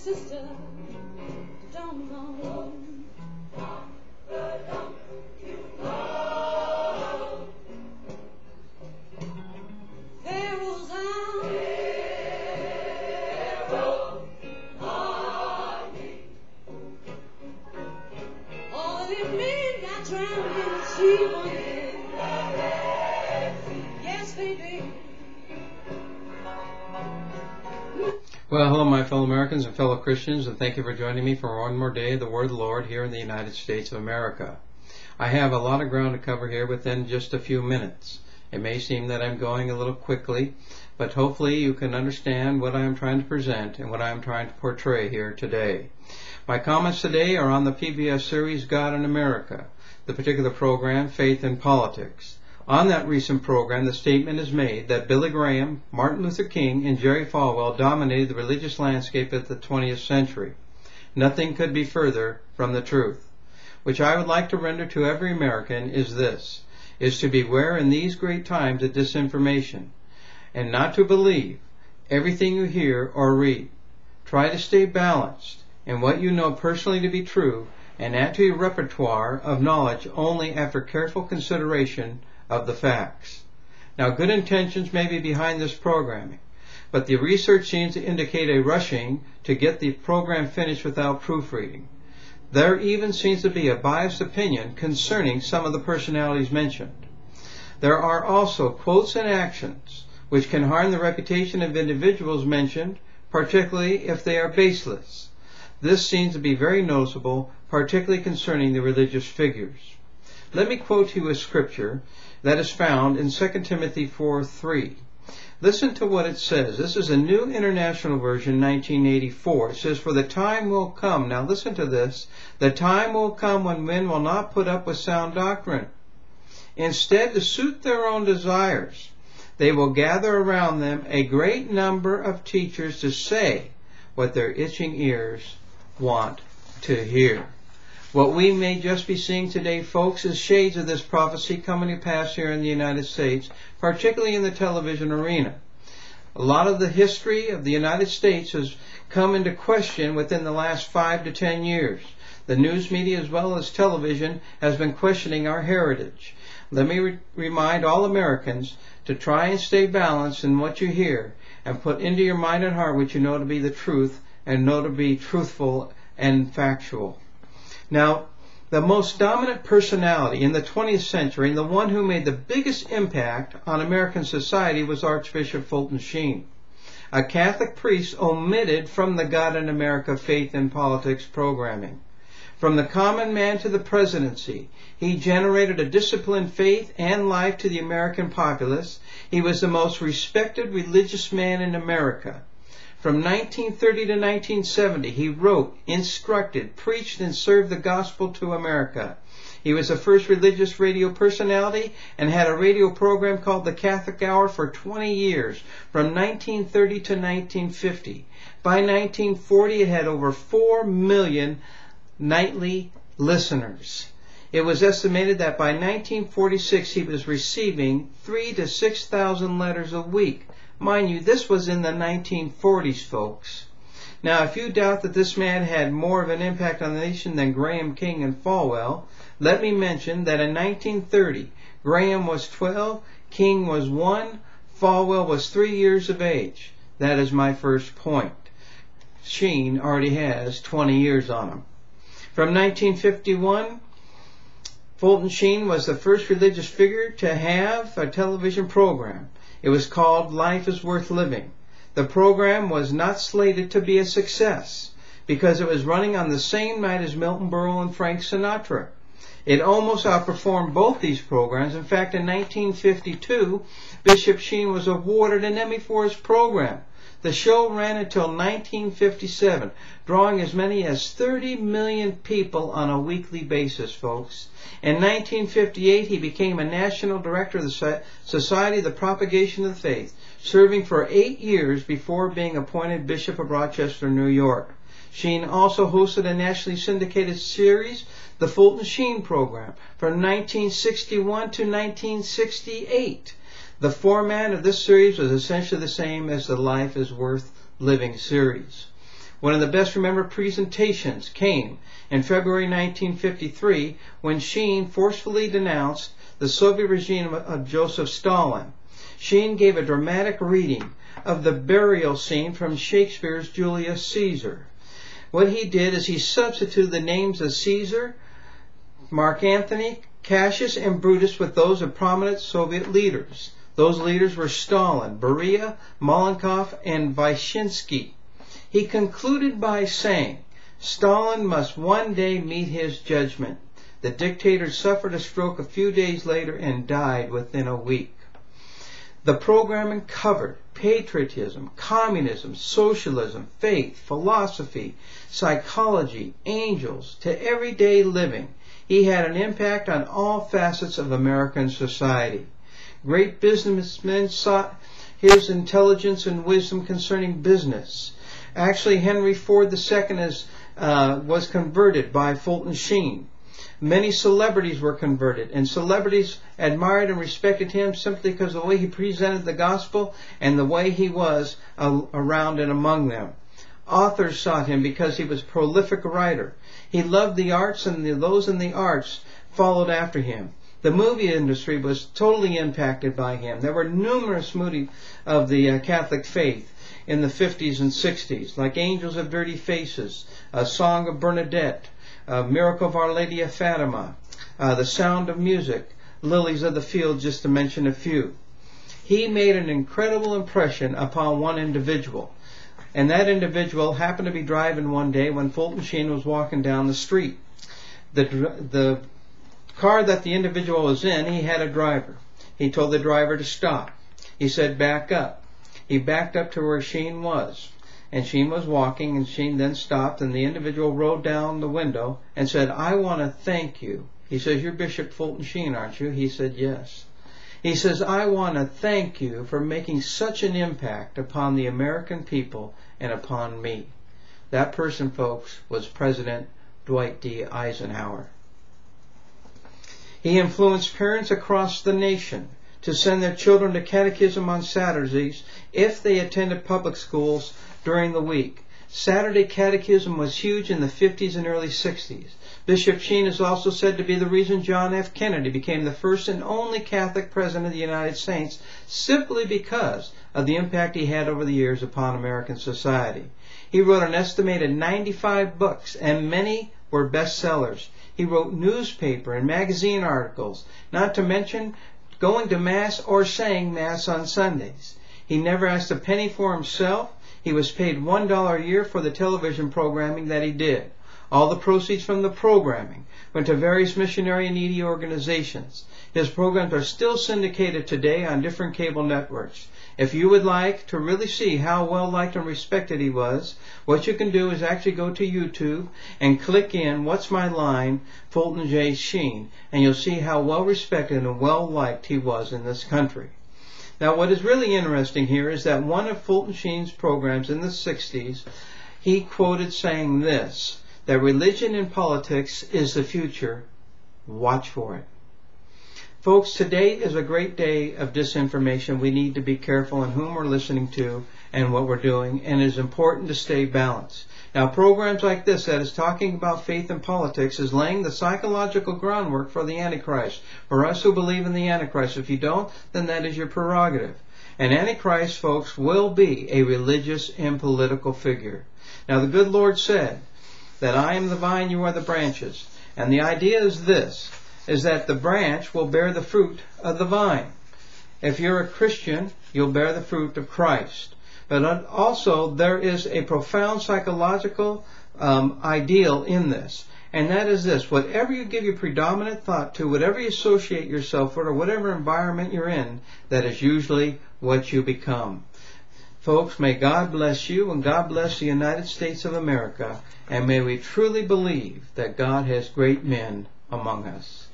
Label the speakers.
Speaker 1: sister, don't know. There was all of them men got drowned in the sea one day. Yes, they did.
Speaker 2: Well, hello my fellow Americans and fellow Christians, and thank you for joining me for one more day of the Word of the Lord here in the United States of America. I have a lot of ground to cover here within just a few minutes. It may seem that I'm going a little quickly, but hopefully you can understand what I am trying to present and what I am trying to portray here today. My comments today are on the PBS series God in America, the particular program Faith in Politics. On that recent program, the statement is made that Billy Graham, Martin Luther King, and Jerry Falwell dominated the religious landscape of the 20th century. Nothing could be further from the truth. Which I would like to render to every American is this, is to beware in these great times of disinformation, and not to believe everything you hear or read. Try to stay balanced in what you know personally to be true, and add to your repertoire of knowledge only after careful consideration of the facts. Now, good intentions may be behind this programming, but the research seems to indicate a rushing to get the program finished without proofreading. There even seems to be a biased opinion concerning some of the personalities mentioned. There are also quotes and actions which can harm the reputation of individuals mentioned, particularly if they are baseless. This seems to be very noticeable, particularly concerning the religious figures. Let me quote you a scripture that is found in 2 Timothy 4:3. Listen to what it says. This is a New International Version, 1984. It says, "For the time will come," now listen to this, "the time will come when men will not put up with sound doctrine. Instead, to suit their own desires, they will gather around them a great number of teachers to say what their itching ears want to hear." What we may just be seeing today, folks, is shades of this prophecy coming to pass here in the United States, particularly in the television arena. A lot of the history of the United States has come into question within the last 5 to 10 years. The news media as well as television has been questioning our heritage. Let me remind all Americans to try and stay balanced in what you hear and put into your mind and heart what you know to be the truth and know to be truthful and factual. Now, the most dominant personality in the 20th century and the one who made the biggest impact on American society was Archbishop Fulton Sheen, a Catholic priest omitted from the God in America Faith in Politics programming. From the common man to the presidency, he generated a disciplined faith and life to the American populace. He was the most respected religious man in America. From 1930 to 1970, he wrote, instructed, preached, and served the gospel to America. He was the first religious radio personality and had a radio program called The Catholic Hour for 20 years, from 1930 to 1950. By 1940, it had over 4 million nightly listeners. It was estimated that by 1946, he was receiving 3,000 to 6,000 letters a week. Mind you, this was in the 1940s, folks. Now, if you doubt that this man had more of an impact on the nation than Graham, King, and Falwell, let me mention that in 1930, Graham was 12, King was 1, Falwell was 3 years of age. That is my first point. Sheen already has 20 years on him. From 1951, Fulton Sheen was the first religious figure to have a television program. It was called Life is Worth Living. The program was not slated to be a success because it was running on the same night as Milton Berle and Frank Sinatra. It almost outperformed both these programs. In fact, in 1952, Bishop Sheen was awarded an Emmy for his program. The show ran until 1957, drawing as many as 30 million people on a weekly basis, folks. In 1958, he became a national director of the Society of the Propagation of the Faith, serving for 8 years before being appointed Bishop of Rochester, New York. Sheen also hosted a nationally syndicated series, the Fulton Sheen Program, from 1961 to 1968. The format of this series was essentially the same as the Life is Worth Living series. One of the best remembered presentations came in February 1953 when Sheen forcefully denounced the Soviet regime of Joseph Stalin. Sheen gave a dramatic reading of the burial scene from Shakespeare's Julius Caesar. What he did is he substituted the names of Caesar, Mark Antony, Cassius, and Brutus with those of prominent Soviet leaders. Those leaders were Stalin, Beria, Malenkov, and Vyshinsky. He concluded by saying, Stalin must one day meet his judgment. The dictator suffered a stroke a few days later and died within a week. The programming covered patriotism, communism, socialism, faith, philosophy, psychology, angels, to everyday living. He had an impact on all facets of American society. Great businessmen sought his intelligence and wisdom concerning business. Actually, Henry Ford II was converted by Fulton Sheen. Many celebrities were converted, and celebrities admired and respected him simply because of the way he presented the gospel and the way he was around and among them. Authors sought him because he was a prolific writer. He loved the arts, and those in the arts followed after him. The movie industry was totally impacted by him. There were numerous movies of the Catholic faith in the 50s and 60s, like Angels of Dirty Faces, A Song of Bernadette, Miracle of Our Lady of Fatima, The Sound of Music, Lilies of the Field, just to mention a few. He made an incredible impression upon one individual, and that individual happened to be driving one day when Fulton Sheen was walking down the street. The car that the individual was in, he had a driver. He told the driver to stop. He said, back up. He backed up to where Sheen was. And Sheen was walking, and Sheen then stopped, and the individual rolled down the window and said, I want to thank you. He says, you're Bishop Fulton Sheen, aren't you? He said, yes. He says, I want to thank you for making such an impact upon the American people and upon me. That person, folks, was President Dwight D. Eisenhower. He influenced parents across the nation to send their children to catechism on Saturdays if they attended public schools during the week. Saturday catechism was huge in the 50s and early 60s. Bishop Sheen is also said to be the reason John F. Kennedy became the first and only Catholic president of the United States, simply because of the impact he had over the years upon American society. He wrote an estimated 95 books, and many were bestsellers. He wrote newspaper and magazine articles, not to mention going to Mass or saying Mass on Sundays. He never asked a penny for himself. He was paid $1 a year for the television programming that he did. All the proceeds from the programming went to various missionary and needy organizations. His programs are still syndicated today on different cable networks. If you would like to really see how well liked and respected he was, what you can do is actually go to YouTube and click in What's My Line, Fulton J. Sheen, and you'll see how well respected and well liked he was in this country. Now, what is really interesting here is that one of Fulton Sheen's programs in the 60s, he quoted saying this, that religion and politics is the future. Watch for it. Folks, today is a great day of disinformation. We need to be careful in whom we're listening to and what we're doing, and it is important to stay balanced. Now, programs like this that is talking about faith and politics is laying the psychological groundwork for the Antichrist. For us who believe in the Antichrist, if you don't, then that is your prerogative. And Antichrist, folks, will be a religious and political figure. Now, the good Lord said that I am the vine, you are the branches. And the idea is this, is that the branch will bear the fruit of the vine. If you're a Christian, you'll bear the fruit of Christ. But also, there is a profound psychological ideal in this. And that is this, whatever you give your predominant thought to, whatever you associate yourself with, or whatever environment you're in, that is usually what you become. Folks, may God bless you, and God bless the United States of America, and may we truly believe that God has great men among us.